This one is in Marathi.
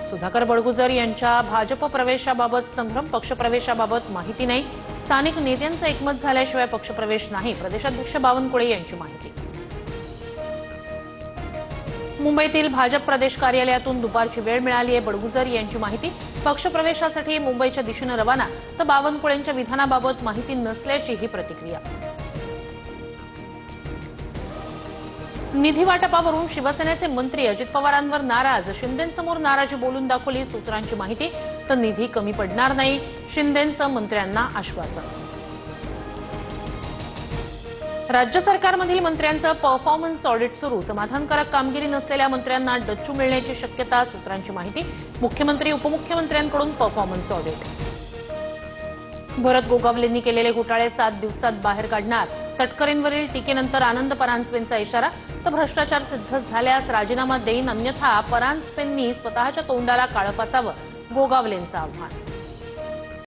सुधाकर बडगुजर यांच्या भाजप प्रवेशाबाबत संभ्रम, पक्षप्रवेशाबाबत माहिती नाही, स्थानिक नेत्यांचं एकमत झाल्याशिवाय पक्षप्रवेश नाही, प्रदेशाध्यक्ष बावनकुळे यांची माहिती। मुंबईतील भाजप प्रदेश कार्यालयातून दुपारची वेळ मिळाली आहे, बडगुजर यांची माहिती। पक्षप्रवेशासाठी मुंबईच्या दिशेने रवाना, तर बावनकुळेंच्या विधानाबाबत माहिती नसल्याची ही प्रतिक्रिया। निधी वाटपावरून शिवसेनेचे मंत्री अजित पवारांवर नाराज, शिंदेंसमोर नाराजी बोलून दाखवली, सूत्रांची माहिती। तर निधी कमी पडणार नाही, शिंदेंचं मंत्र्यांना आश्वासन। राज्य सरकारमधील मंत्र्यांचं परफॉर्मन्स ऑडिट सुरू, समाधानकारक कामगिरी नसलेल्या मंत्र्यांना डच्चू मिळण्याची शक्यता, सूत्रांची माहिती। मुख्यमंत्री उपमुख्यमंत्र्यांकडून परफॉर्मन्स ऑडिट। भरत गोगावलेंनी केलेले घोटाळे 7 दिवसात बाहेर काढणार, तटकरेंवरील टीकेनंतर आनंद परांजपेंचा इशारा। तर भ्रष्टाचार सिद्ध झाल्यास राजीनामा देईन, अन्यथा परांजपेंनी स्वतःच्या तोंडाला काळं फासावं, गोगावलेंचं आव्हान।